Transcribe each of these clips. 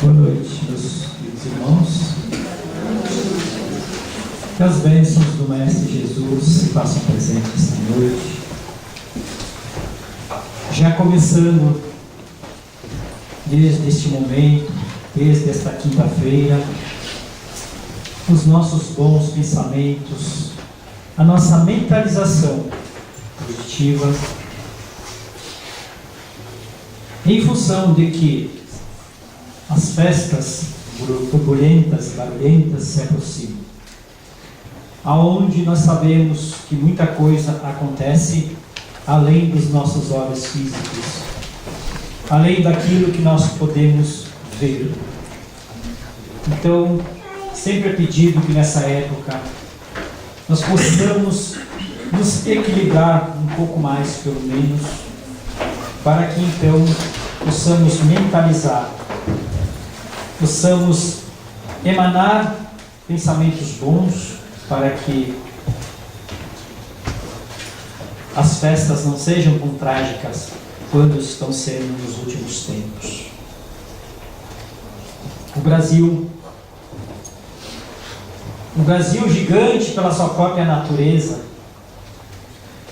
Boa noite, meus queridos irmãos. Que as bênçãos do Mestre Jesus se façam presentes esta noite. Já começando desde este momento, desde esta quinta-feira, os nossos bons pensamentos, a nossa mentalização positiva, em função de que as festas turbulentas, barulhentas se aproximam, aonde nós sabemos que muita coisa acontece além dos nossos olhos físicos, além daquilo que nós podemos ver. Então, sempre é pedido que nessa época nós possamos nos equilibrar um pouco mais, pelo menos, para que então possamos mentalizar, possamos emanar pensamentos bons, para que as festas não sejam tão trágicas quando estão sendo nos últimos tempos. O Brasil gigante pela sua própria natureza,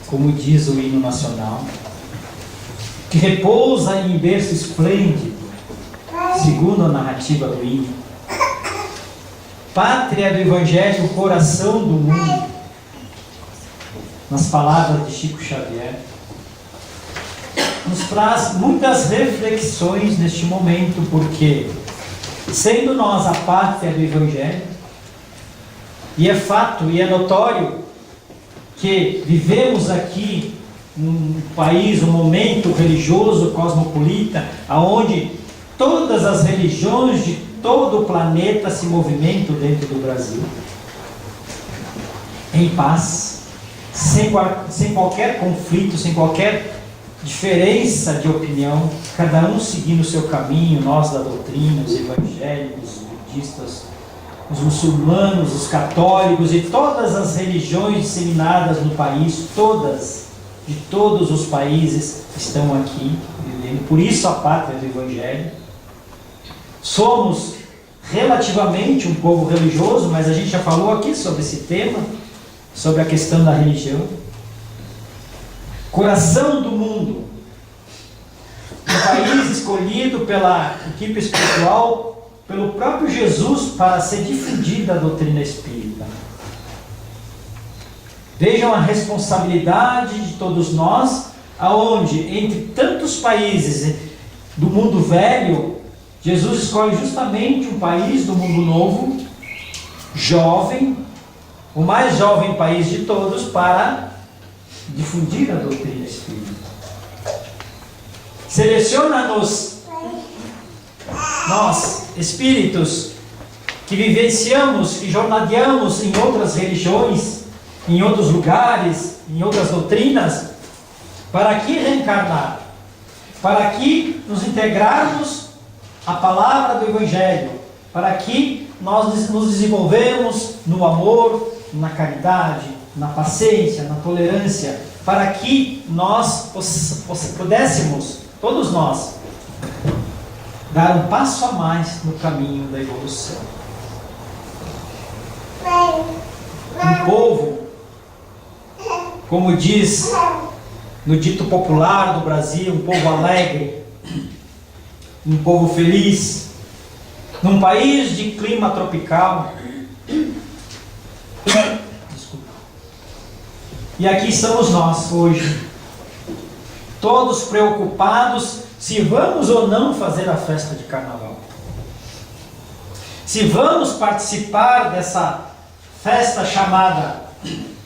como diz o hino nacional, que repousa em berço esplêndido, segundo a narrativa do hino, pátria do Evangelho, coração do mundo, nas palavras de Chico Xavier, nos traz muitas reflexões neste momento, porque, sendo nós a pátria do Evangelho, e é fato e é notório que vivemos aqui num país, um momento religioso cosmopolita, onde todas as religiões de todo o planeta se movimentam dentro do Brasil, em paz, sem qualquer conflito, sem qualquer diferença de opinião, cada um seguindo o seu caminho, nós da doutrina, os evangélicos, os budistas, os muçulmanos, os católicos e todas as religiões disseminadas no país, todas, de todos os países estão aqui vivendo. Por isso a pátria do Evangelho. Somos relativamente um povo religioso, mas a gente já falou aqui sobre esse tema, sobre a questão da religião. Coração do mundo, um país escolhido pela equipe espiritual, pelo próprio Jesus, para ser difundida a doutrina espírita. Vejam a responsabilidade de todos nós, aonde entre tantos países do mundo velho, Jesus escolhe justamente um país do mundo novo, jovem, o mais jovem país de todos, para difundir a doutrina espírita. Seleciona-nos, nós, espíritos, que vivenciamos, que jornadeamos em outras religiões, em outros lugares, em outras doutrinas, para aqui reencarnar, para aqui nos integrarmos à palavra do Evangelho, para que nós nos desenvolvemos no amor, na caridade, na paciência, na tolerância, para que nós pudéssemos, todos nós, dar um passo a mais no caminho da evolução. Um povo, como diz no dito popular do Brasil, um povo alegre, um povo feliz, num país de clima tropical. Desculpa. E aqui estamos nós hoje, todos preocupados se vamos ou não fazer a festa de carnaval, se vamos participar dessa festa chamada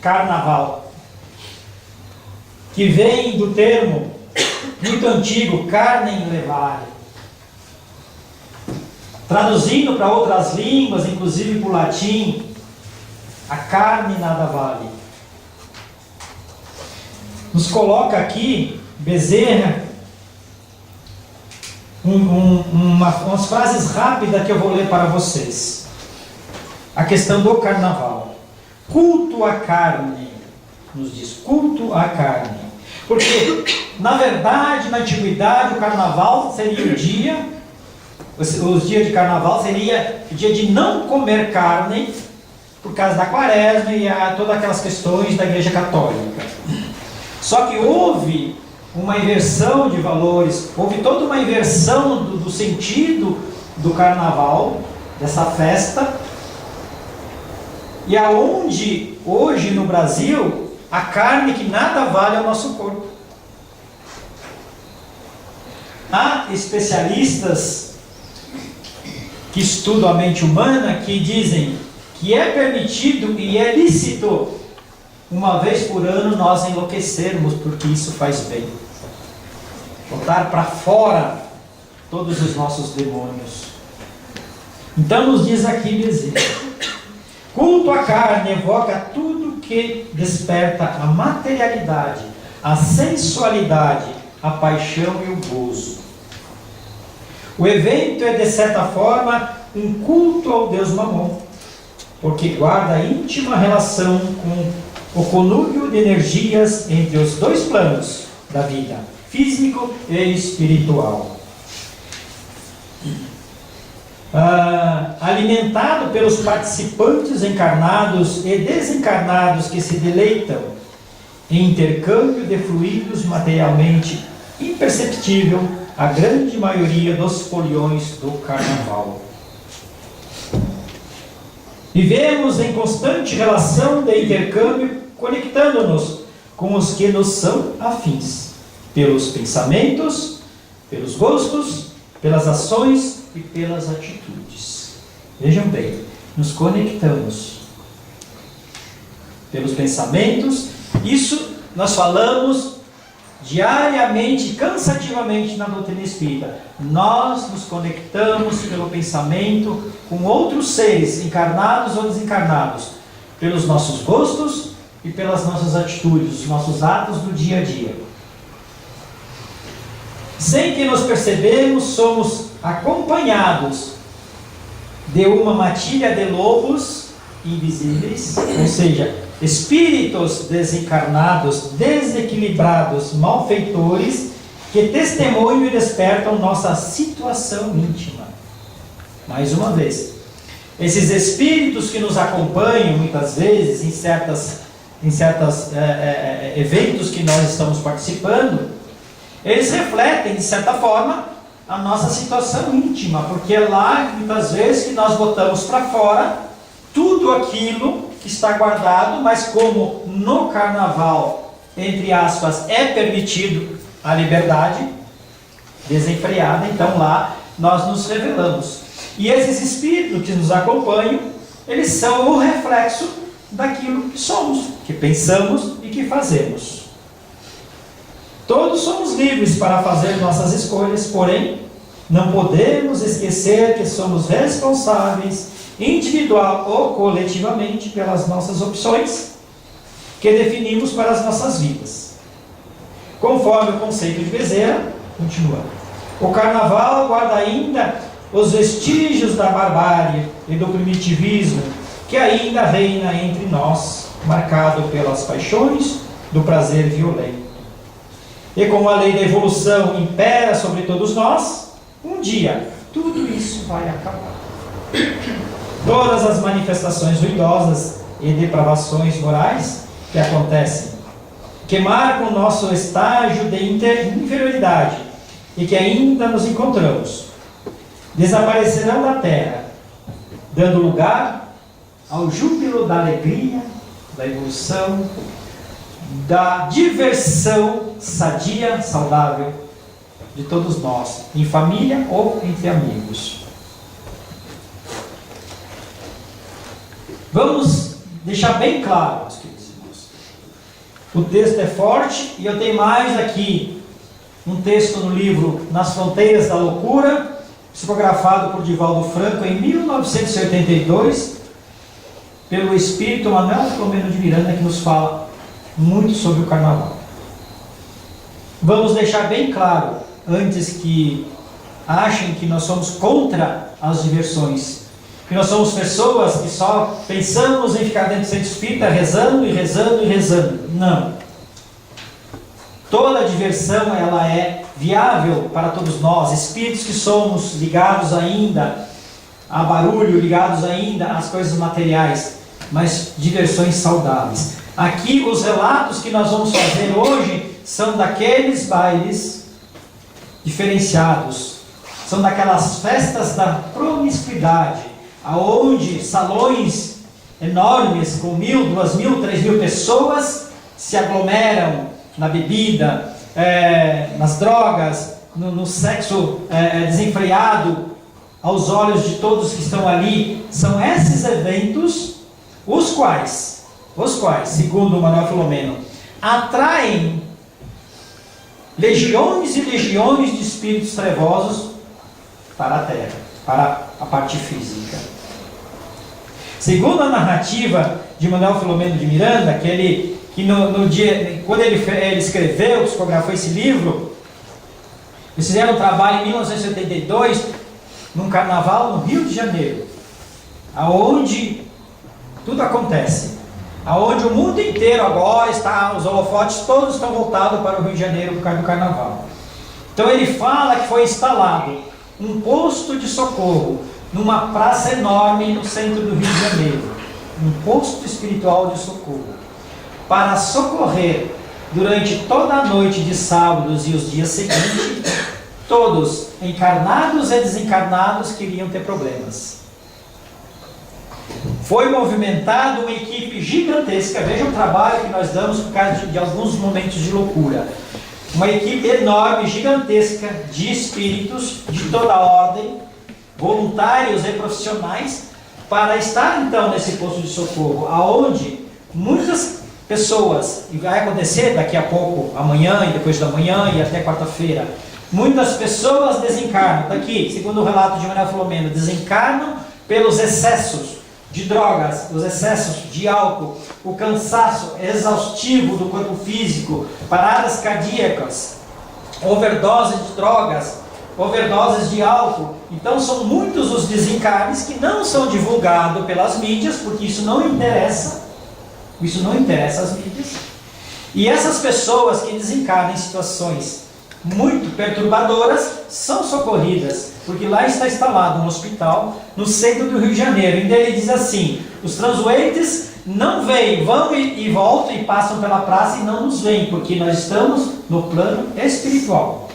carnaval, que vem do termo muito antigo, carnem levare, traduzindo para outras línguas, inclusive para o latim, a carne nada vale. Nos coloca aqui Bezerra umas frases rápidas que eu vou ler para vocês. A questão do carnaval. Culto à carne, nos diz, culto à carne. Porque, na verdade, na antiguidade, o carnaval seria o dia os dias de carnaval seria o dia de não comer carne, por causa da quaresma e todas aquelas questões da Igreja Católica. Só que houve uma inversão de valores, houve toda uma inversão do sentido do carnaval, dessa festa, e aonde hoje no Brasil a carne que nada vale ao nosso corpo. Há especialistas que estudam a mente humana que dizem que é permitido e é lícito uma vez por ano nós enlouquecermos, porque isso faz bem. Botar para fora todos os nossos demônios. Então nos diz aqui Bezerra: culto à carne evoca tudo que desperta a materialidade, a sensualidade, a paixão e o gozo. O evento é de certa forma um culto ao Deus Mamon, porque guarda íntima relação com o conúbio de energias entre os dois planos da vida, físico e espiritual. Alimentado pelos participantes encarnados e desencarnados que se deleitam em intercâmbio de fluidos materialmente imperceptível, a grande maioria dos foliões do carnaval. Vivemos em constante relação de intercâmbio, conectando-nos com os que nos são afins, pelos pensamentos, pelos gostos, pelas ações e pelas atitudes. Vejam bem, nos conectamos pelos pensamentos. Isso nós falamos diariamente, cansativamente na doutrina espírita. Nós nos conectamos pelo pensamento com outros seres, encarnados ou desencarnados, pelos nossos gostos e pelas nossas atitudes, os nossos atos do dia a dia. Sem que nos percebemos, somos acompanhados de uma matilha de lobos invisíveis, ou seja, espíritos desencarnados, desequilibrados, malfeitores, que testemunham e despertam nossa situação íntima. Mais uma vez, esses espíritos que nos acompanham muitas vezes em certos eventos que nós estamos participando, eles refletem, de certa forma, a nossa situação íntima, porque é lá, muitas vezes, que nós botamos para fora tudo aquilo que está guardado, mas como no carnaval, entre aspas, é permitido a liberdade desenfreada, então lá nós nos revelamos. E esses espíritos que nos acompanham, eles são o reflexo daquilo que somos, que pensamos e que fazemos. Todos somos livres para fazer nossas escolhas, porém, não podemos esquecer que somos responsáveis, individual ou coletivamente, pelas nossas opções que definimos para as nossas vidas. Conforme o conceito de Bezerra, continuando, o carnaval guarda ainda os vestígios da barbárie e do primitivismo que ainda reina entre nós, marcado pelas paixões do prazer violento. E como a lei da evolução impera sobre todos nós, um dia tudo isso vai acabar. Todas as manifestações ruidosas e depravações morais que acontecem, que marcam o nosso estágio de inferioridade e que ainda nos encontramos, desaparecerão da terra, dando lugar ao júbilo da alegria, da evolução, da diversão sadia, saudável de todos nós, em família ou entre amigos. Vamos deixar bem claro, meus queridos irmãos. O texto é forte e eu tenho mais aqui um texto no livro Nas Fronteiras da Loucura, psicografado por Divaldo Franco em 1982, pelo espírito Manuel Filomeno de Miranda, que nos fala muito sobre o carnaval. Vamos deixar bem claro, antes que achem que nós somos contra as diversões, que nós somos pessoas que só pensamos em ficar dentro do centro espírita rezando e rezando e rezando. Não. Toda diversão ela é viável para todos nós, espíritos que somos ligados ainda a barulho, ligados ainda às coisas materiais, mas diversões saudáveis. Aqui os relatos que nós vamos fazer hoje são daqueles bailes diferenciados, são daquelas festas da promiscuidade, aonde salões enormes com 1.000, 2.000, 3.000 pessoas se aglomeram na bebida, nas drogas, no sexo desenfreado aos olhos de todos que estão ali. São esses eventos os quais, segundo Manuel Filomeno, atraem legiões e legiões de espíritos trevosos para a terra, para a parte física. Segundo a narrativa de Manuel Filomeno de Miranda, quando ele escreveu, psicografou esse livro, eles fizeram um trabalho em 1982, num carnaval no Rio de Janeiro, aonde tudo acontece, aonde o mundo inteiro agora está, os holofotes todos estão voltados para o Rio de Janeiro por causa do carnaval. Então ele fala que foi instalado um posto de socorro numa praça enorme no centro do Rio de Janeiro, um posto espiritual de socorro, para socorrer durante toda a noite de sábados e os dias seguintes, todos, encarnados e desencarnados, que iriam ter problemas. Foi movimentada uma equipe gigantesca, veja o trabalho que nós damos por causa de alguns momentos de loucura. Uma equipe enorme, gigantesca, de espíritos de toda ordem, voluntários e profissionais, para estar então nesse posto de socorro, aonde muitas pessoas, e vai acontecer daqui a pouco, amanhã e depois da manhã e até quarta-feira, muitas pessoas desencarnam, daqui, segundo o relato de Manuel Filomeno, desencarnam pelos excessos de drogas, os excessos de álcool, o cansaço exaustivo do corpo físico, paradas cardíacas, overdose de drogas, overdoses de álcool. Então são muitos os desencarnes que não são divulgados pelas mídias, porque isso não interessa às mídias. E essas pessoas que desencarnam em situações muito perturbadoras são socorridas, porque lá está instalado um hospital no centro do Rio de Janeiro. Então ele diz assim: os transuentes não vêm, vão e voltam e passam pela praça e não nos veem, porque nós estamos no plano espiritual.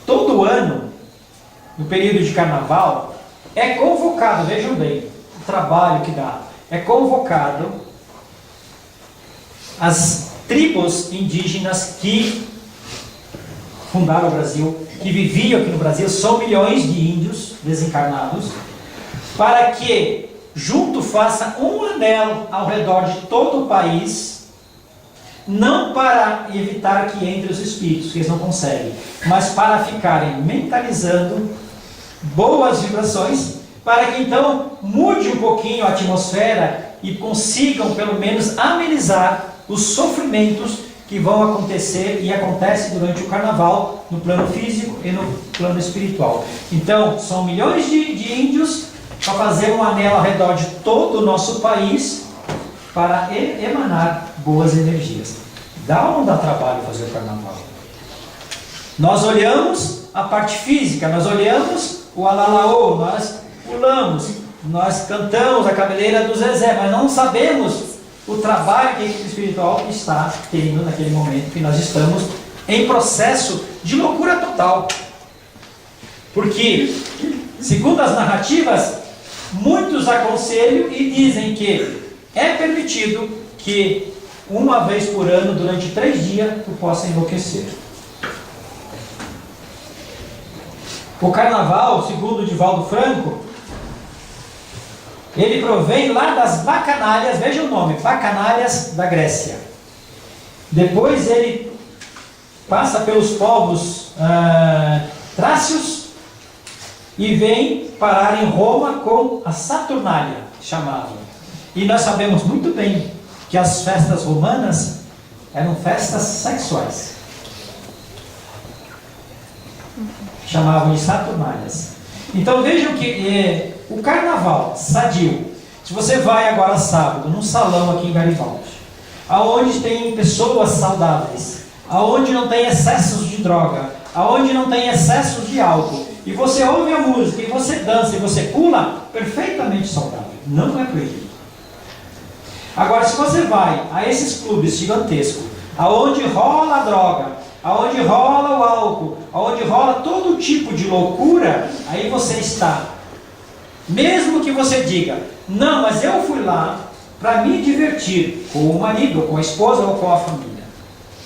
Todo ano, no período de carnaval, é convocado, vejam bem, o trabalho que dá, é convocado as tribos indígenas que fundaram o Brasil, que viviam aqui no Brasil, são milhões de índios desencarnados, para que junto faça um anel ao redor de todo o país, não para evitar que entre os espíritos, que eles não conseguem, mas para ficarem mentalizando boas vibrações, para que então mude um pouquinho a atmosfera e consigam pelo menos amenizar os sofrimentos que vão acontecer e acontecem durante o carnaval, no plano físico e no plano espiritual. Então, são milhões de índios para fazer um anel ao redor de todo o nosso país para emanar boas energias. Dá ou não dá trabalho fazer o carnaval? Nós olhamos a parte física, nós olhamos o alalaô, nós pulamos, nós cantamos a cabeleira do Zezé, mas não sabemos o trabalho que a equipe espiritual está tendo naquele momento, que nós estamos em processo de loucura total. Porque, segundo as narrativas, muitos aconselham e dizem que é permitido que uma vez por ano, durante 3 dias, tu possa enlouquecer. O carnaval, segundo o Divaldo Franco, ele provém lá das bacanálias, veja o nome, bacanálias da Grécia. Depois ele passa pelos povos trácios e vem parar em Roma com a Saturnália, chamavam. E nós sabemos muito bem que as festas romanas eram festas sexuais. Chamavam de Saturnálias. Então vejam que o carnaval sadio, se você vai agora sábado num salão aqui em Garibaldi, aonde tem pessoas saudáveis, aonde não tem excessos de droga, aonde não tem excessos de álcool, e você ouve a música, e você dança, e você pula, perfeitamente saudável, não é proibido. Agora, se você vai a esses clubes gigantescos, aonde rola a droga, aonde rola o álcool, aonde rola todo tipo de loucura, aí você está. Mesmo que você diga, não, mas eu fui lá para me divertir, com o marido, ou com a esposa, ou com a família.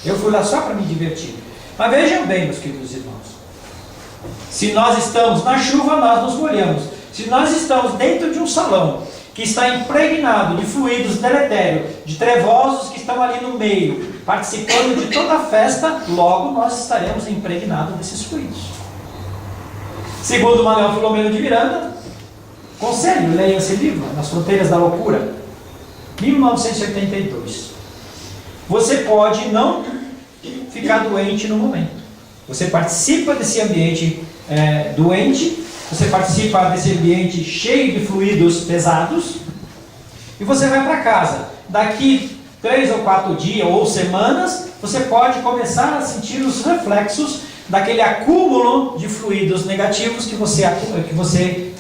Eu fui lá só para me divertir. Mas vejam bem, meus queridos irmãos, se nós estamos na chuva, nós nos molhamos. Se nós estamos dentro de um salão que está impregnado de fluidos deletérios, de trevosos que estão ali no meio, participando de toda a festa, logo nós estaremos impregnados desses fluidos. Segundo Manuel Filomeno de Miranda, conselho, leiam esse livro, Nas Fronteiras da Loucura, 1982. Você pode não ficar doente no momento. Você participa desse ambiente doente, você participa desse ambiente cheio de fluidos pesados, e você vai para casa. Daqui 3 ou 4 dias ou semanas, você pode começar a sentir os reflexos daquele acúmulo de fluidos negativos que você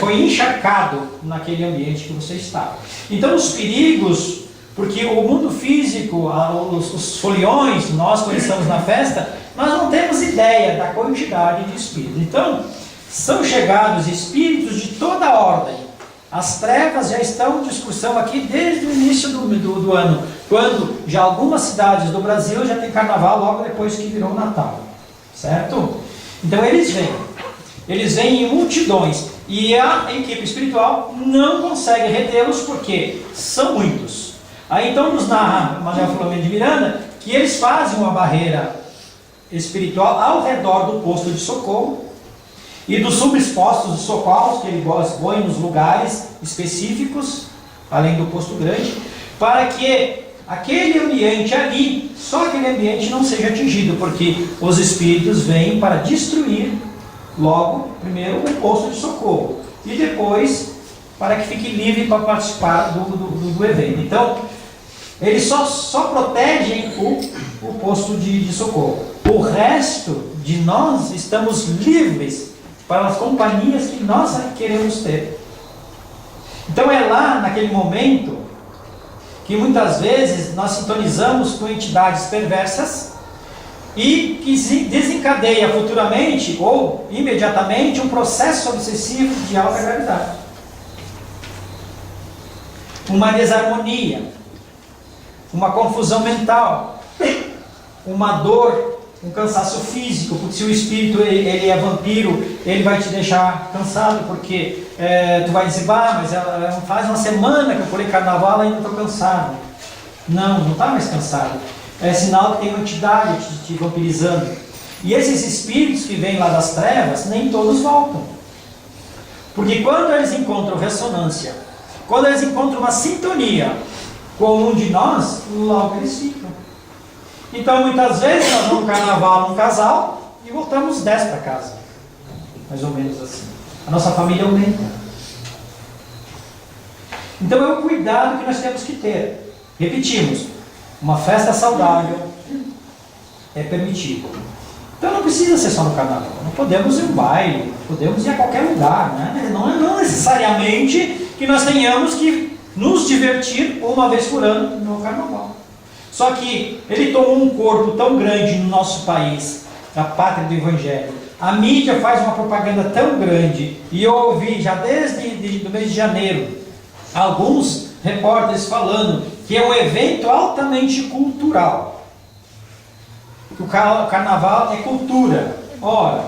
foi encharcado naquele ambiente que você estava. Então os perigos, porque o mundo físico, os foliões, nós quando estamos na festa, nós não temos ideia da quantidade de espíritos. Então, são chegados espíritos de toda ordem. As trevas já estão em discussão aqui desde o início do ano, quando já algumas cidades do Brasil já tem carnaval logo depois que virou Natal. Certo? Então eles vêm em multidões, e a equipe espiritual não consegue retê-los porque são muitos. Aí então nos narra Manuel Filomeno de Miranda que eles fazem uma barreira espiritual ao redor do posto de socorro e dos subpostos de socorros que ele põe nos lugares específicos, além do posto grande, para que aquele ambiente ali, só aquele ambiente não seja atingido, porque os espíritos vêm para destruir logo, primeiro, o posto de socorro, e depois para que fique livre para participar do evento. Então, eles só protegem o posto de socorro. O resto de nós estamos livres para as companhias que nós queremos ter. Então é lá, naquele momento, que muitas vezes nós sintonizamos com entidades perversas e que desencadeia futuramente ou imediatamente um processo obsessivo de alta gravidade. Uma desarmonia, uma confusão mental, uma dor, um cansaço físico, porque se o espírito ele é vampiro, ele vai te deixar cansado, porque tu vai dizer, mas faz uma semana que eu pulei carnaval e ainda estou cansado. Não está mais cansado. É sinal que tem uma entidade te vampirizando. E esses espíritos que vêm lá das trevas, nem todos voltam. Porque quando eles encontram ressonância, quando eles encontram uma sintonia com um de nós, logo eles ficam. Então muitas vezes nós vamos no carnaval num casal e voltamos 10 para casa. Mais ou menos assim. A nossa família aumenta. Então é o cuidado que nós temos que ter. Repetimos, uma festa saudável é permitido. Então não precisa ser só no carnaval. Não podemos ir em baile, podemos ir a qualquer lugar, né? Não necessariamente que nós tenhamos que nos divertir uma vez por ano no carnaval. Só que ele tomou um corpo tão grande no nosso país, a pátria do Evangelho. A mídia faz uma propaganda tão grande, e eu ouvi já desde o mês de janeiro alguns repórteres falando que é um evento altamente cultural. Que o carnaval é cultura. Ora,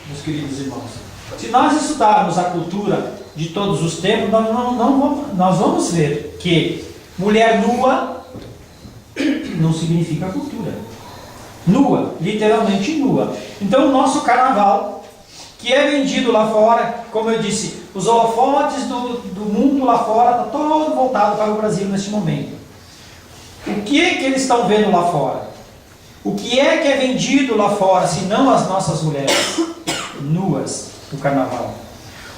meus queridos irmãos, se nós estudarmos a cultura de todos os tempos, nós vamos ver que mulher nua não significa cultura. Nua, literalmente nua. Então o nosso carnaval, que é vendido lá fora, como eu disse, os holofotes do mundo lá fora está todo voltado para o Brasil neste momento. O que é que eles estão vendo lá fora? O que é vendido lá fora, se não as nossas mulheres nuas do carnaval?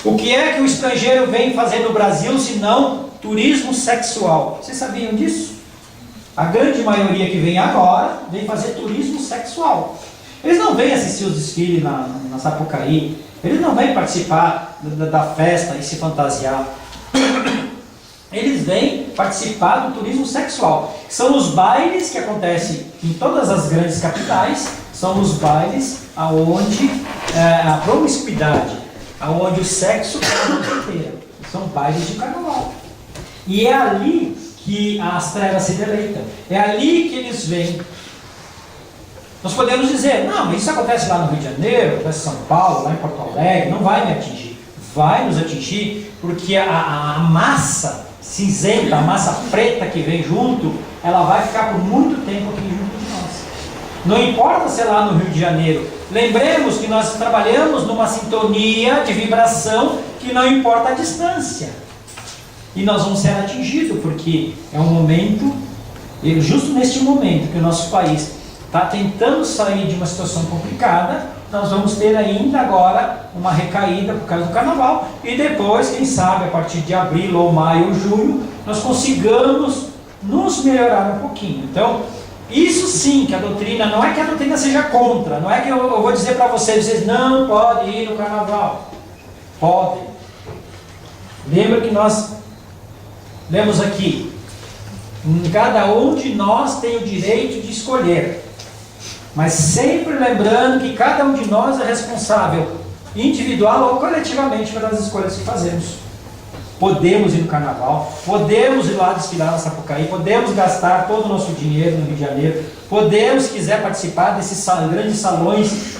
O que é que o estrangeiro vem fazer no Brasil, se não turismo sexual? Vocês sabiam disso? A grande maioria que vem agora vem fazer turismo sexual. Eles não vêm assistir os desfiles na Sapucaí, eles não vêm participar da festa e se fantasiar. Eles vêm participar do turismo sexual. São os bailes que acontecem em todas as grandes capitais, são os bailes onde a promiscuidade, onde o sexo é a noite inteira. São bailes de carnaval. E é ali que as trevas se deleitam. É ali que eles vêm. Nós podemos dizer, não, mas isso acontece lá no Rio de Janeiro, acontece em São Paulo, lá em Porto Alegre, não vai me atingir. Vai nos atingir porque a massa cinzenta, a massa preta que vem junto, ela vai ficar por muito tempo aqui junto de nós. Não importa se é lá no Rio de Janeiro. Lembremos que nós trabalhamos numa sintonia de vibração que não importa a distância. E nós vamos ser atingidos, porque é um momento, justo neste momento que o nosso país está tentando sair de uma situação complicada, nós vamos ter ainda agora uma recaída por causa do carnaval, e depois, quem sabe, a partir de abril ou maio ou junho, nós consigamos nos melhorar um pouquinho. Então, isso sim que a doutrina, não é que a doutrina seja contra, não é que eu vou dizer para vocês não podem ir no carnaval. Podem. Lembra que nós lemos aqui, cada um de nós tem o direito de escolher, mas sempre lembrando que cada um de nós é responsável, individual ou coletivamente, pelas escolhas que fazemos. Podemos ir no carnaval, podemos ir lá desfilar na Sapucaí, podemos gastar todo o nosso dinheiro no Rio de Janeiro, podemos, se quiser participar desses grandes salões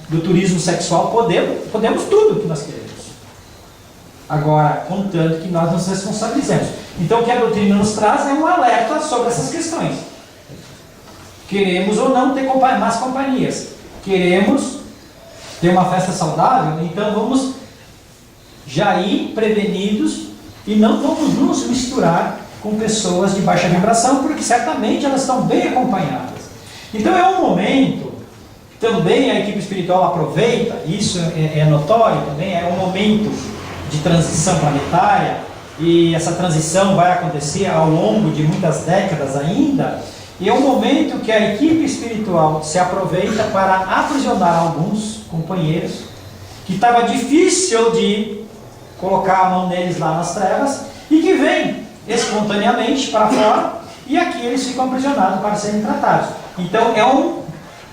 do turismo sexual, podemos tudo que nós queremos. Agora, contanto que nós nos responsabilizemos. Então, o que a doutrina nos traz é um alerta sobre essas questões. Queremos ou não ter más companhias. Queremos ter uma festa saudável, então vamos já ir prevenidos e não vamos nos misturar com pessoas de baixa vibração, porque certamente elas estão bem acompanhadas. Então é um momento, também a equipe espiritual aproveita, isso é notório também, é um momento de transição planetária, e essa transição vai acontecer ao longo de muitas décadas ainda, e é um momento que a equipe espiritual se aproveita para aprisionar alguns companheiros que estava difícil de colocar a mão neles lá nas trevas, e que vêm espontaneamente para fora, e aqui eles ficam aprisionados para serem tratados. Então é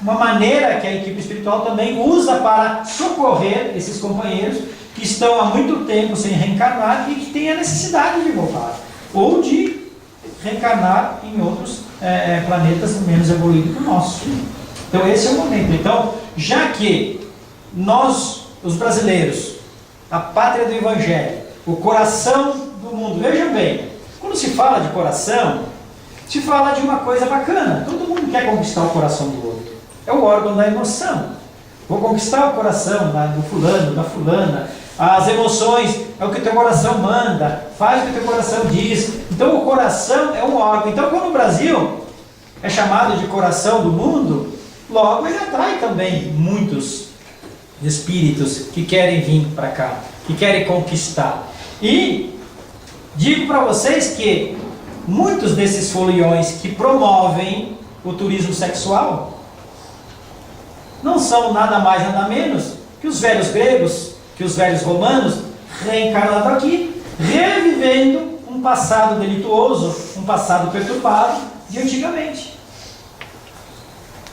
uma maneira que a equipe espiritual também usa para socorrer esses companheiros que estão há muito tempo sem reencarnar e que têm a necessidade de voltar, ou de reencarnar em outros planetas menos evoluídos que o nosso. Então esse é o momento. Então, já que nós, os brasileiros, a pátria do Evangelho, o coração do mundo, vejam bem, quando se fala de coração, se fala de uma coisa bacana, todo mundo quer conquistar o coração do outro, é o órgão da emoção. Vou conquistar o coração do fulano, da fulana. As emoções é o que o teu coração manda, faz o que o teu coração diz. Então o coração é um órgão. Então quando o Brasil é chamado de coração do mundo, logo ele atrai também muitos espíritos que querem vir para cá, que querem conquistar. E digo para vocês que muitos desses foliões que promovem o turismo sexual não são nada mais, nada menos que os velhos gregos, que os velhos romanos, reencarnando aqui, revivendo um passado delituoso, um passado perturbado de antigamente.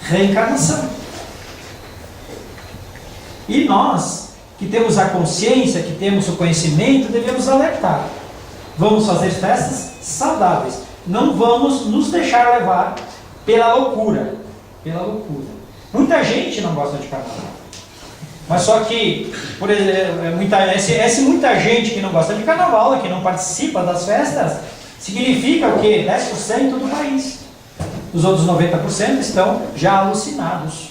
Reencarnação. E nós, que temos a consciência, que temos o conhecimento, devemos alertar. Vamos fazer festas saudáveis. Não vamos nos deixar levar pela loucura. Pela loucura. Muita gente não gosta de carnaval. Mas só que, por exemplo, muita gente que não gosta de carnaval, que não participa das festas, significa o quê? 10% do país. Os outros 90% estão já alucinados.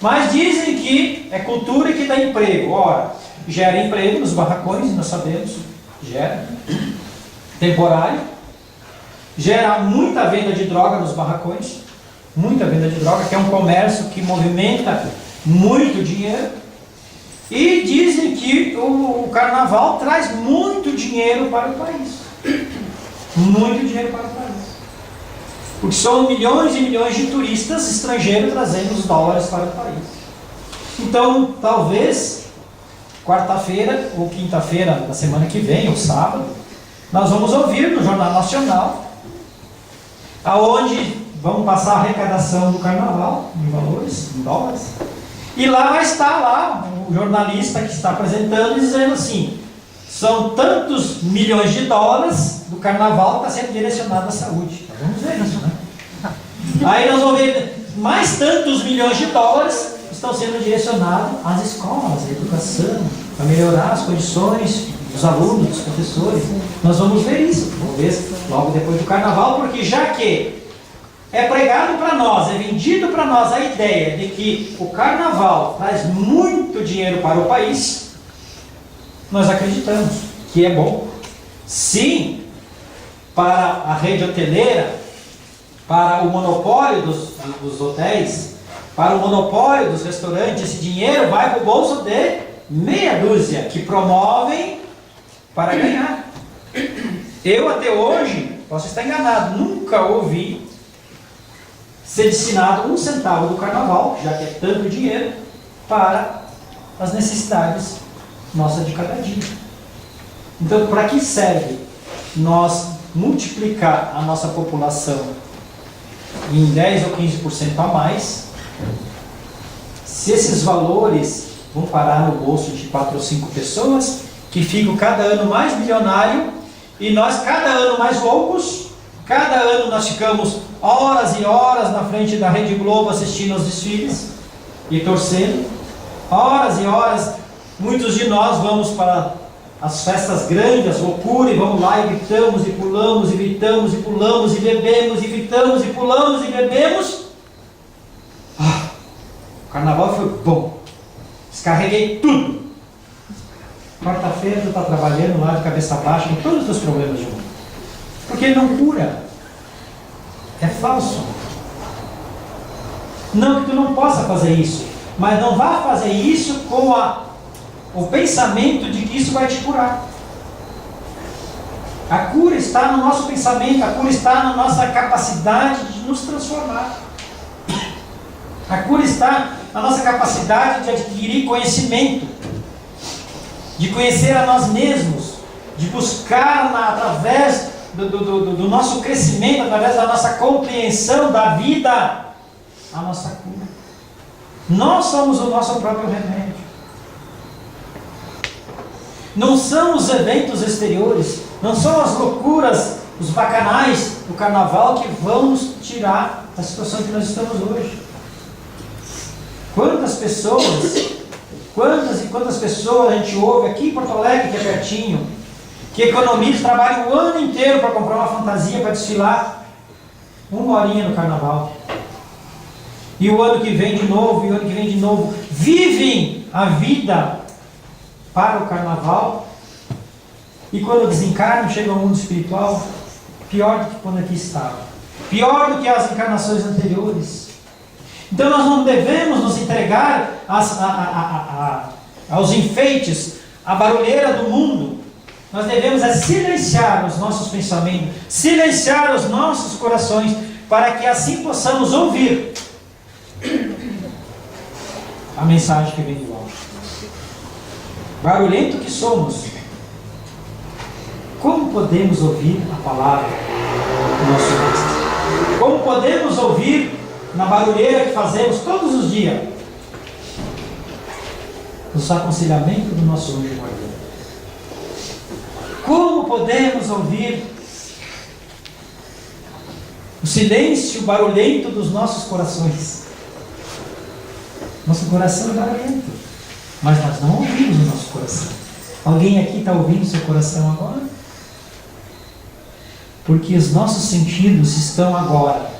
Mas dizem que é cultura e que dá emprego. Ora, gera emprego nos barracões, nós sabemos, gera. Temporário. Gera muita venda de droga nos barracões. Muita venda de droga, que é um comércio que movimenta muito dinheiro. E dizem que o carnaval traz muito dinheiro para o país. Muito dinheiro para o país. Porque são milhões e milhões de turistas estrangeiros trazendo os dólares para o país. Então, talvez, quarta-feira ou quinta-feira da semana que vem, ou sábado, nós vamos ouvir no Jornal Nacional, aonde vamos passar a arrecadação do carnaval, em valores, em dólares, e lá vai estar lá o jornalista que está apresentando, dizendo assim, são tantos milhões de dólares do carnaval que está sendo direcionado à saúde. Então, vamos ver isso, né? Aí nós vamos ver mais tantos milhões de dólares que estão sendo direcionados às escolas, à educação, para melhorar as condições dos alunos, dos professores. Nós vamos ver isso, vamos ver logo depois do carnaval, porque já que é pregado para nós, é vendido para nós a ideia de que o carnaval traz muito dinheiro para o país, nós acreditamos que é bom. Sim, para a rede hoteleira, para o monopólio dos hotéis, para o monopólio dos restaurantes, esse dinheiro vai para o bolso de meia dúzia que promovem para ganhar. Eu até hoje, posso estar enganado, nunca ouvi ser destinado 1 centavo do carnaval, já que é tanto dinheiro, para as necessidades nossas de cada dia. Então, para que serve nós multiplicar a nossa população em 10 ou 15% a mais, se esses valores vão parar no bolso de 4 ou 5 pessoas, que ficam cada ano mais milionário, e nós cada ano mais loucos, cada ano nós ficamos horas e horas na frente da Rede Globo assistindo aos desfiles e torcendo, horas e horas, muitos de nós vamos para as festas grandes, as loucuras, e vamos lá e gritamos e pulamos, e gritamos e pulamos, e bebemos, e gritamos e pulamos e bebemos. O carnaval foi bom, descarreguei tudo. Quarta-feira tu está trabalhando lá de cabeça baixa com todos os teus problemas de mundo. Porque ele não cura. É falso. Não que tu não possa fazer isso, mas não vá fazer isso com o pensamento de que isso vai te curar. A cura está no nosso pensamento, a cura está na nossa capacidade de nos transformar. A cura está na nossa capacidade de adquirir conhecimento, de conhecer a nós mesmos, de buscar através do nosso crescimento, através da nossa compreensão da vida, a nossa cura. Nós somos o nosso próprio remédio. Não são os eventos exteriores, não são as loucuras, os bacanais do carnaval que vão nos tirar da situação que nós estamos hoje. Quantas pessoas, quantas e quantas pessoas a gente ouve aqui em Porto Alegre, que é pertinho, que economizam, trabalham o ano inteiro para comprar uma fantasia para desfilar 1 horinha no carnaval. E o ano que vem de novo, e o ano que vem de novo, vivem a vida para o carnaval, e quando desencarnam, chegam ao mundo espiritual, pior do que quando aqui estava, pior do que as encarnações anteriores. Então nós não devemos nos entregar aos enfeites, à barulheira do mundo. Nós devemos silenciar os nossos pensamentos, silenciar os nossos corações, para que assim possamos ouvir a mensagem que vem do alto. Barulhento que somos, como podemos ouvir a palavra do nosso Mestre? Como podemos ouvir na barulheira que fazemos todos os dias nos aconselhamentos do nosso anjo guardião? Como podemos ouvir o silêncio barulhento dos nossos corações? Nosso coração é barulhento, mas nós não ouvimos o nosso coração. Alguém aqui está ouvindo o seu coração agora? Porque os nossos sentidos estão agora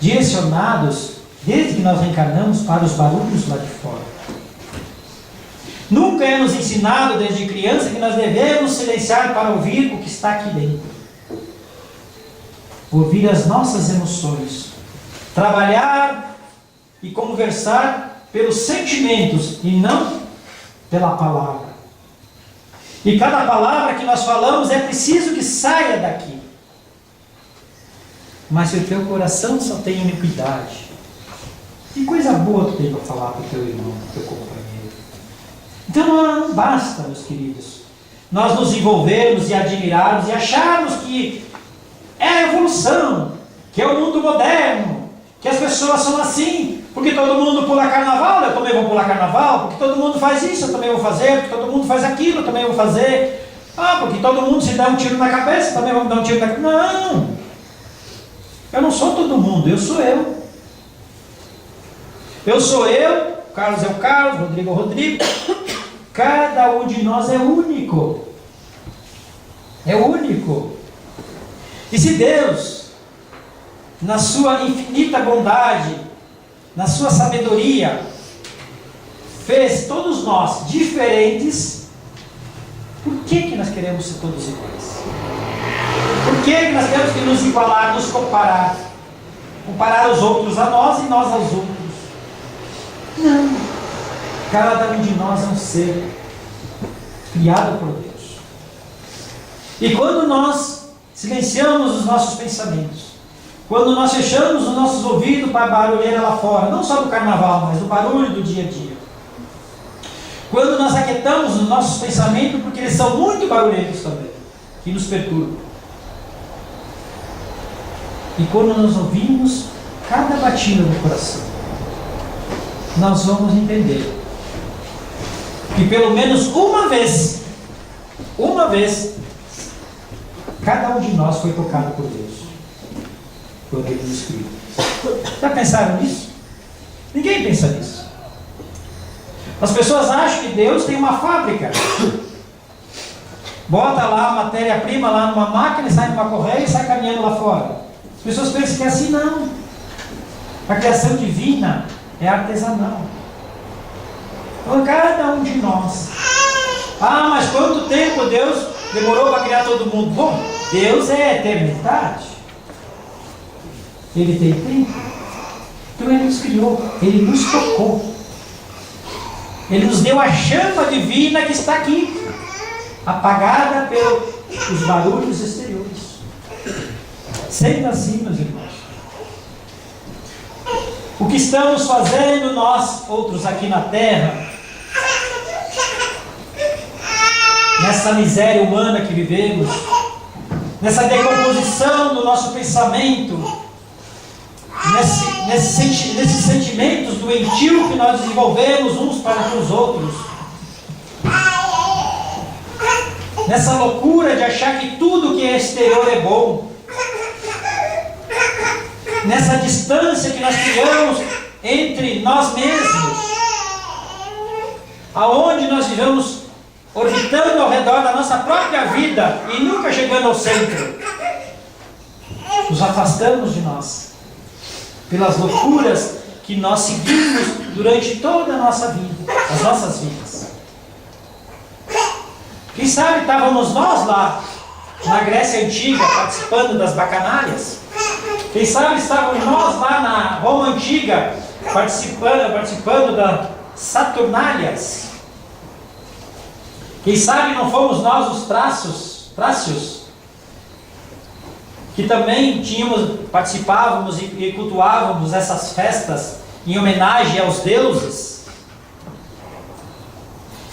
direcionados, desde que nós reencarnamos, para os barulhos lá de fora. Nunca é nos ensinado desde criança que nós devemos silenciar para ouvir o que está aqui dentro. Ouvir as nossas emoções. Trabalhar e conversar pelos sentimentos e não pela palavra. E cada palavra que nós falamos é preciso que saia daqui. Mas se o teu coração só tem iniquidade, que coisa boa tu tem para falar para o teu irmão, para o teu companheiro? Então não basta, meus queridos, nós nos envolvermos e admirarmos e acharmos que é a evolução, que é o mundo moderno, que as pessoas são assim, porque todo mundo pula carnaval, eu também vou pular carnaval, porque todo mundo faz isso, eu também vou fazer, porque todo mundo faz aquilo, eu também vou fazer, porque todo mundo se dá um tiro na cabeça, eu também vou dar um tiro na cabeça. Não! Eu não sou todo mundo, eu sou eu. Eu sou eu, o Carlos é o Carlos, o Rodrigo é o Rodrigo. Cada um de nós é único. É único. E se Deus, na sua infinita bondade, na sua sabedoria, fez todos nós diferentes, por que nós queremos ser todos iguais? Por que nós temos que nos igualar, nos comparar? Comparar os outros a nós e nós aos outros? Não. Cada um de nós é um ser criado por Deus. E quando nós silenciamos os nossos pensamentos, quando nós fechamos os nossos ouvidos para a barulheira lá fora, não só do carnaval, mas do barulho do dia a dia, quando nós aquietamos os nossos pensamentos, porque eles são muito barulhentos também, que nos perturbam, e quando nós ouvimos cada batida do coração, nós vamos entender que pelo menos uma vez, cada um de nós foi tocado por Deus, quando Ele nos criou. Já pensaram nisso? Ninguém pensa nisso. As pessoas acham que Deus tem uma fábrica, bota lá a matéria-prima lá numa máquina, sai numa correia e sai caminhando lá fora. As pessoas pensam que é assim. Não. A criação divina é artesanal. Então cada um de nós. Mas quanto tempo Deus demorou para criar todo mundo? Bom, Deus é eternidade. Ele tem tempo. Então Ele nos criou, Ele nos tocou. Ele nos deu a chama divina que está aqui, apagada pelos barulhos exteriores. Sendo assim, meus irmãos, o que estamos fazendo nós, outros aqui na terra, nessa miséria humana que vivemos, nessa decomposição do nosso pensamento, nesses sentimentos doentios que nós desenvolvemos uns para com os outros, nessa loucura de achar que tudo que é exterior é bom, nessa distância que nós criamos entre nós mesmos, aonde nós vivemos orbitando ao redor da nossa própria vida e nunca chegando ao centro, nos afastamos de nós pelas loucuras que nós seguimos durante toda a nossa vida, as nossas vidas. Quem sabe estávamos nós lá na Grécia Antiga participando das bacanalhas? Quem sabe estávamos nós lá na Roma Antiga participando das Saturnálias? Quem sabe não fomos nós os trácios, que também participávamos e cultuávamos essas festas em homenagem aos deuses?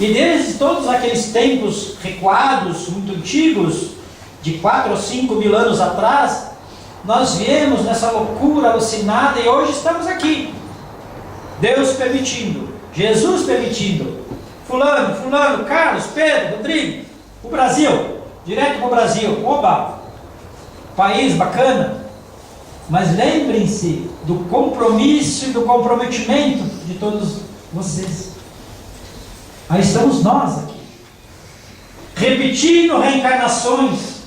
E desde todos aqueles tempos recuados, muito antigos, de 4 ou 5 mil anos atrás, nós viemos nessa loucura alucinada e hoje estamos aqui. Deus permitindo, Jesus permitindo, fulano, Carlos, Pedro, Rodrigo, o Brasil, direto para o Brasil, oba, país bacana, mas lembrem-se do compromisso e do comprometimento de todos vocês. Aí estamos nós aqui, repetindo reencarnações,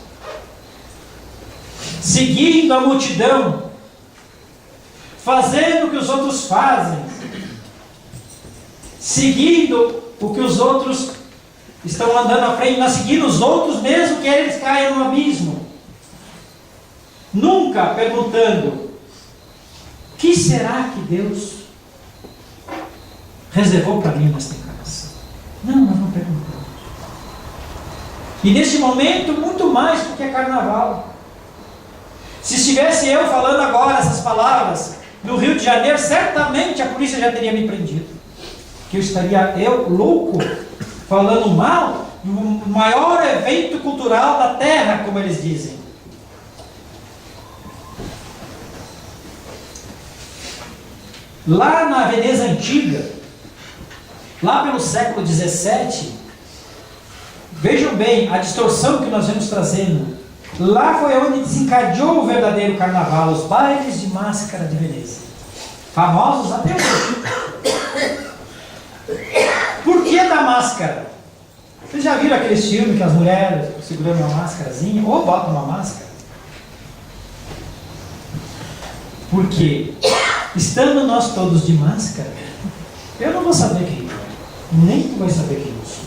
seguindo a multidão, fazendo o que os outros fazem, seguindo o que os outros estão andando à frente, nós seguindo os outros mesmo que eles caiam no abismo, nunca perguntando: o que será que Deus reservou para mim nesta encarnação? Não, nós não perguntamos. E neste momento, muito mais do que é carnaval. Se estivesse eu falando agora essas palavras no Rio de Janeiro, certamente a polícia já teria me prendido. Que eu estaria, louco, falando mal do maior evento cultural da Terra, como eles dizem. Lá na Veneza Antiga, lá pelo século XVII, vejam bem a distorção que nós vemos trazendo. Lá foi onde desencadeou o verdadeiro carnaval, os bailes de máscara de Veneza. Famosos até hoje. Por que da máscara? Vocês já viram aqueles filmes que as mulheres segurando uma máscarazinha ou botam uma máscara? Porque, estando nós todos de máscara, eu não vou saber quem é, nem tu vai saber quem eu sou.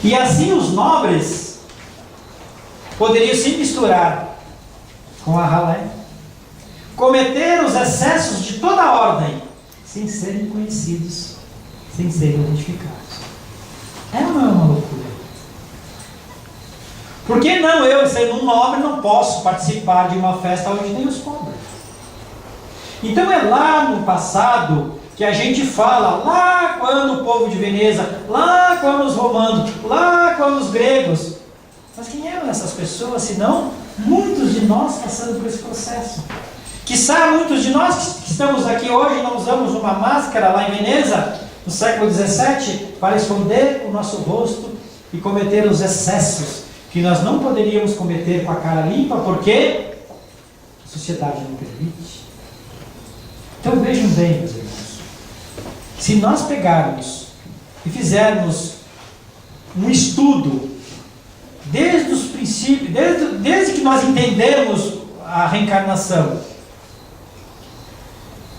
E assim os nobres poderiam se misturar com a ralé, cometer os excessos de toda ordem, sem serem conhecidos, sem serem identificados. É ou não é uma loucura? Por que não eu, sendo um nobre, não posso participar de uma festa onde tem os pobres? Então é lá no passado que a gente fala, lá quando o povo de Veneza, lá quando os romanos, lá quando os gregos. Mas quem eram essas pessoas, senão muitos de nós passando por esse processo? Quiçá muitos de nós que estamos aqui hoje não usamos uma máscara lá em Veneza, no século XVII, para esconder o nosso rosto e cometer os excessos que nós não poderíamos cometer com a cara limpa, porque a sociedade não permite. Então vejam bem, meus irmãos, se nós pegarmos e fizermos um estudo desde os princípios, desde que nós entendemos a reencarnação,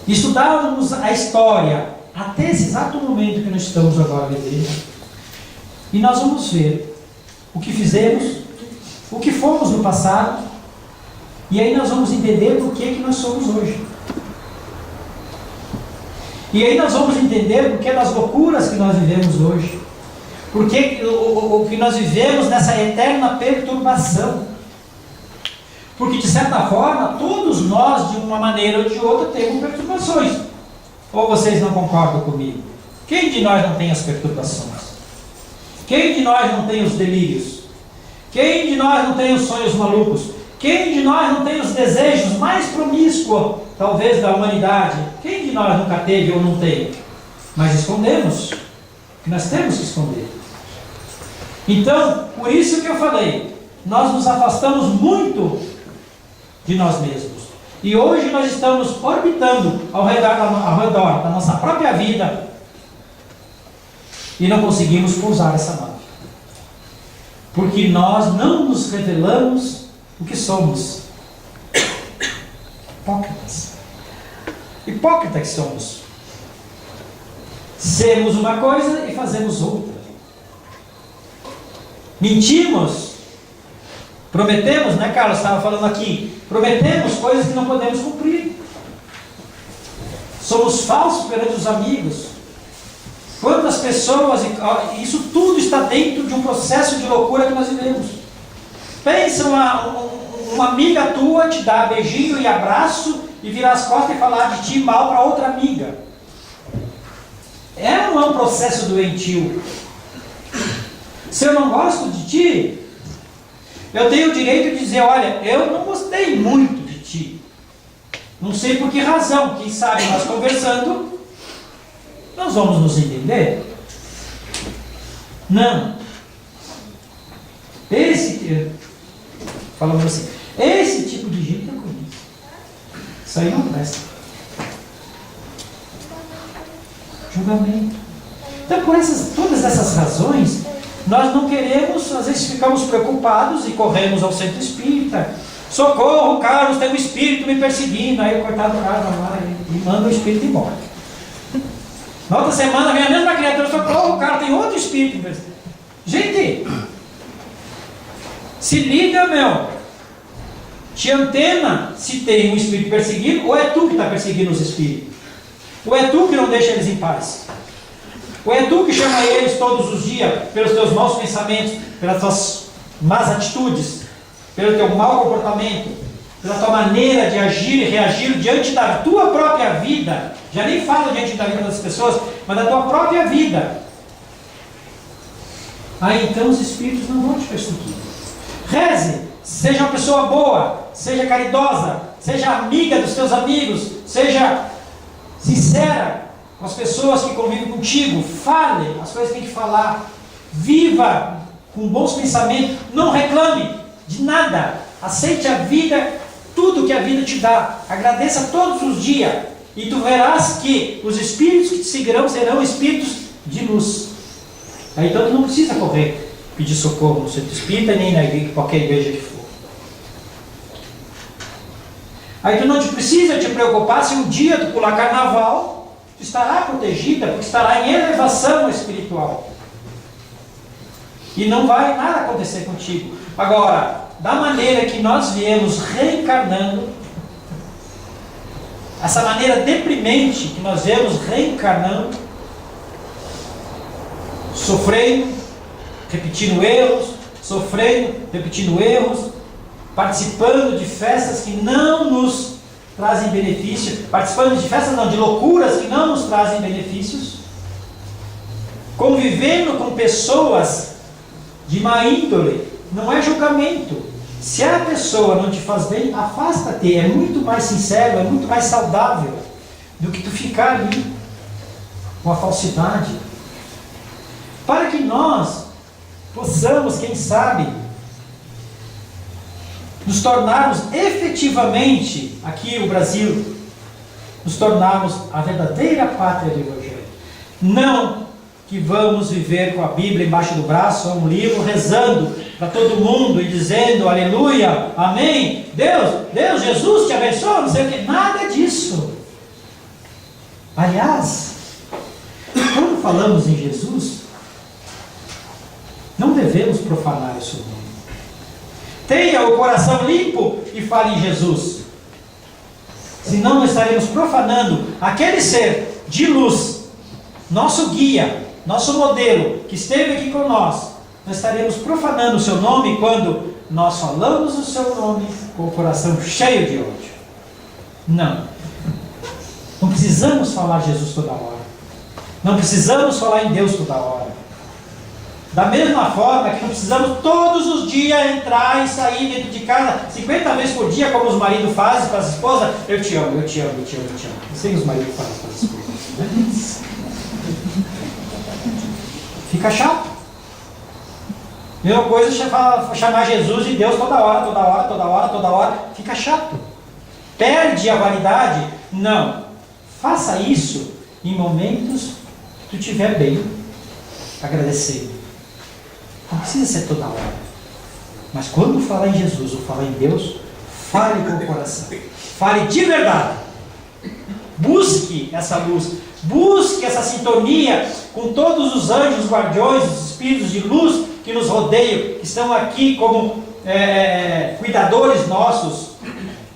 estudarmos a história até esse exato momento que nós estamos agora vivendo, e nós vamos ver o que fizemos, o que fomos no passado, e aí nós vamos entender por que nós somos hoje. E aí nós vamos entender por que das loucuras que nós vivemos hoje, por que o que nós vivemos nessa eterna perturbação. Porque de certa forma, todos nós, de uma maneira ou de outra, temos perturbações. Ou vocês não concordam comigo? Quem de nós não tem as perturbações? Quem de nós não tem os delírios? Quem de nós não tem os sonhos malucos? Quem de nós não tem os desejos mais promíscuos, talvez, da humanidade? Quem de nós nunca teve ou não tem? Mas escondemos. Nós temos que esconder. Então, por isso que eu falei, nós nos afastamos muito de nós mesmos. E hoje nós estamos orbitando ao redor da nossa própria vida e não conseguimos pousar essa nave. Porque nós não nos revelamos o que somos. Hipócritas. Hipócritas que somos. Sermos uma coisa e fazemos outra. Mentimos. Prometemos, né, Carlos? Estava falando aqui. Prometemos coisas que não podemos cumprir. Somos falsos perante os amigos. Quantas pessoas, isso tudo está dentro de um processo de loucura que nós vivemos. Pensa uma amiga tua te dar beijinho e abraço e virar as costas e falar de ti mal para outra amiga. É ou não é um processo doentio? Se eu não gosto de ti, eu tenho o direito de dizer, olha, eu não gostei muito de ti. Não sei por que razão, quem sabe nós conversando, nós vamos nos entender? Não. Falamos assim, esse tipo de gente eu conheço. Isso aí não presta. Julgamento. Então, por todas essas razões, nós não queremos, às vezes ficamos preocupados e corremos ao centro espírita. Socorro, Carlos, tem um espírito me perseguindo. Aí o coitado do Carlos vai lá e manda o espírito embora. Na outra semana vem a mesma criatura, socorro, Carlos, tem outro espírito me perseguindo. Gente, se liga, meu. Te antena se tem um espírito perseguindo, ou é tu que está perseguindo os espíritos. Ou é tu que não deixa eles em paz. Ou é tu que chama eles todos os dias pelos teus maus pensamentos, pelas tuas más atitudes, pelo teu mau comportamento. pela tua maneira de agir e reagir diante da tua própria vida. Já nem falo diante da vida das pessoas, mas da tua própria vida. Aí então os espíritos não vão te perseguir. Reze, seja uma pessoa boa, seja caridosa, seja amiga dos teus amigos, seja sincera com as pessoas que convivem contigo. Fale as coisas que tem que falar. Viva com bons pensamentos. Não reclame de nada. Aceite a vida, tudo que a vida te dá. Agradeça todos os dias. E tu verás que os espíritos que te seguirão serão espíritos de luz. Aí então tu não precisa correr, pedir socorro no centro espírita, nem na qualquer igreja que for. Aí tu não precisa te preocupar se um dia tu pular carnaval, tu estará protegida, porque estará em elevação espiritual. E não vai nada acontecer contigo. Agora, da maneira que nós viemos reencarnando, essa maneira deprimente que nós viemos reencarnando, sofrendo, repetindo erros, participando de festas que não nos trazem benefício, participando de festas não, de loucuras que não nos trazem benefícios, convivendo com pessoas de má índole, não é julgamento. Se a pessoa não te faz bem, afasta-te. É muito mais sincero, é muito mais saudável do que tu ficar ali com a falsidade. Para que nós possamos, quem sabe, nos tornarmos efetivamente, aqui o Brasil, nos tornarmos a verdadeira pátria do Evangelho. Não que vamos viver com a Bíblia embaixo do braço, um livro, rezando para todo mundo e dizendo aleluia, amém, Deus, Jesus te abençoe, não sei o que, nada disso. Aliás, quando falamos em Jesus, não devemos profanar o seu nome. Tenha o coração limpo e fale em Jesus. Senão nós estaremos profanando aquele ser de luz, nosso guia, nosso modelo, que esteve aqui com nós. Nós estaremos profanando o seu nome quando nós falamos o seu nome com o coração cheio de ódio. Não. Não precisamos falar Jesus toda hora. Não precisamos falar em Deus toda hora. Da mesma forma que não precisamos todos os dias entrar e sair dentro de casa 50 vezes por dia, como os maridos fazem para as esposas. Eu te amo, eu te amo, eu te amo, eu te amo. Não sei os maridos fazem para as esposas, né? Fica chato. Mesma coisa chamar Jesus de Deus toda hora. Fica chato. Perde a validade. Não. Faça isso em momentos que tu estiver bem, agradecendo. Não precisa ser toda hora. Mas quando falar em Jesus ou falar em Deus, fale com o coração. Fale de verdade. Busque essa luz. Busque essa sintonia com todos os anjos, guardiões, os espíritos de luz que nos rodeiam, que estão aqui como cuidadores nossos,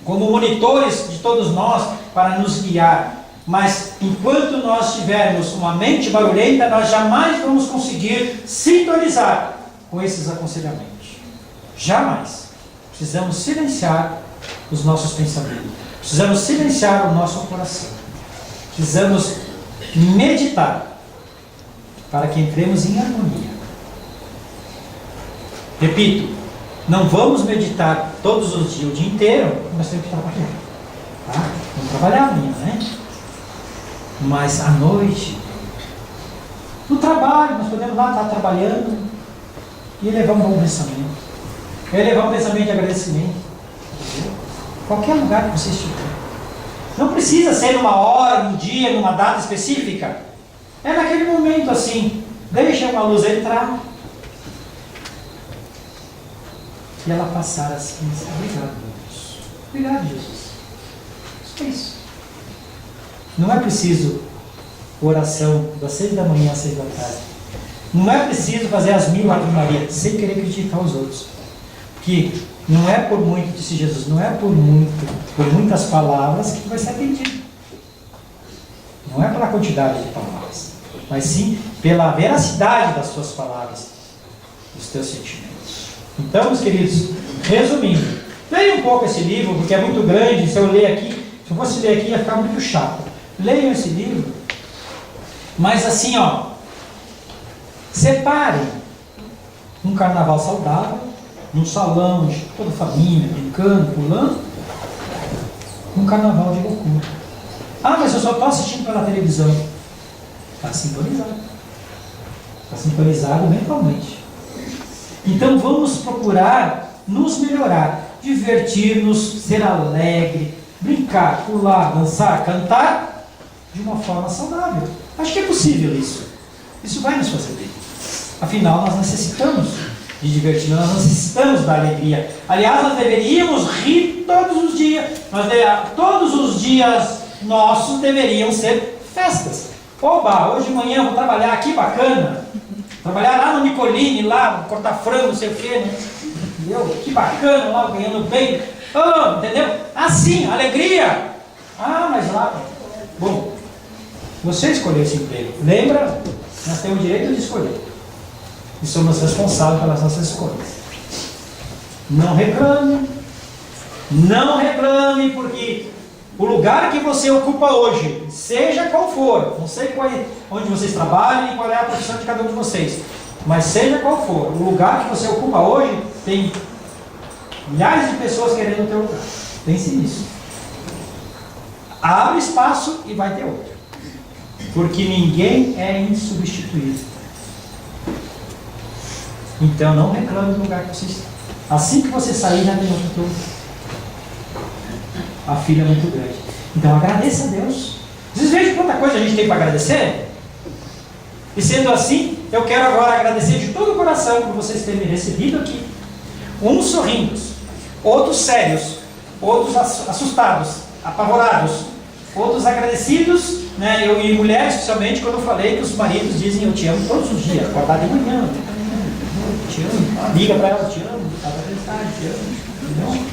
como monitores de todos nós, para nos guiar. Mas enquanto nós tivermos uma mente barulhenta, nós jamais vamos conseguir sintonizar com esses aconselhamentos. Jamais. Precisamos silenciar os nossos pensamentos. Precisamos silenciar o nosso coração. Precisamos meditar para que entremos em harmonia. Repito, não vamos meditar todos os dias, o dia inteiro, nós temos que trabalhar. Tá? Vamos trabalhar amanhã, né? Mas à noite, no trabalho, nós podemos lá estar trabalhando e elevar um bom pensamento. Elevar um pensamento de agradecimento. Entendeu? Qualquer lugar que você estiver. Não precisa ser numa hora, num dia, numa data específica. É naquele momento assim. Deixa uma luz entrar. E ela passar assim. Obrigado, Deus. Obrigado, Jesus. Isso é isso. Não é preciso oração das 6 da manhã às 6 da tarde. Não é preciso fazer as 1000 Ave Maria sem querer criticar os outros. Porque não é por muito, disse Jesus, não é por muitas palavras que tu vai ser atendido. Não é pela quantidade de palavras, mas sim pela veracidade das tuas palavras, dos teus sentimentos. Então, meus queridos, resumindo, Leia um pouco esse livro, porque é muito grande. Se eu ler aqui, se eu fosse ler aqui ia ficar muito chato. Leiam esse livro. Mas assim, ó, separem um carnaval saudável, num salão de toda a família, brincando, pulando, um carnaval de loucura. Ah, mas eu só estou assistindo pela televisão. Está sintonizado. Está sintonizado mentalmente. Então vamos procurar nos melhorar, divertir-nos, ser alegre, brincar, pular, dançar, cantar de uma forma saudável. Acho que é possível isso. Isso vai nos fazer bem. Afinal, nós necessitamos de divertir, nós necessitamos da alegria. Aliás, nós deveríamos rir todos os dias. Todos os dias nossos deveriam ser festas. Oba, hoje de manhã eu vou trabalhar aqui, bacana. Trabalhar lá no Nicolini, lá, cortar frango, não sei o quê, né? Entendeu? Que bacana, lá, ganhando bem. Oh, entendeu? Assim, alegria. Ah, mas lá... Bom, você escolheu esse emprego. Lembra? Nós temos o direito de escolher. E somos responsáveis pelas nossas escolhas. Não reclame. Não reclame, porque o lugar que você ocupa hoje, seja qual for, não sei onde vocês trabalham e qual é a profissão de cada um de vocês, mas seja qual for, o lugar que você ocupa hoje, tem milhares de pessoas querendo o teu lugar. Pense nisso. Abre espaço e vai ter outro. Porque ninguém é insubstituível. Então não reclame do lugar que você está. Assim que você sair, já tem outro lugar. A filha é muito grande. Então agradeça a Deus. Vocês vejam quanta coisa a gente tem para agradecer? E sendo assim, eu quero agora agradecer de todo o coração por vocês terem me recebido aqui. Uns sorrindo, outros sérios, outros assustados, apavorados, outros agradecidos, né? Eu e mulheres, especialmente, quando eu falei que os maridos dizem eu te amo todos os dias, acordar de manhã, te amo, liga para ela, te amo, faz a felicidade, te amo,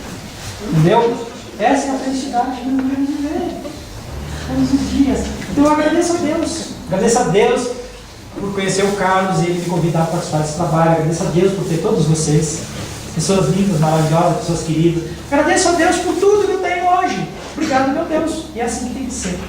entendeu? Essa é a felicidade que nós devemos viver todos os dias. Então eu agradeço a Deus por conhecer o Carlos e ele me convidar a participar desse trabalho. Agradeço a Deus por ter todos vocês, pessoas lindas, maravilhosas, pessoas queridas. Agradeço a Deus por tudo que eu tenho hoje. Obrigado, meu Deus. E é assim que tem que ser.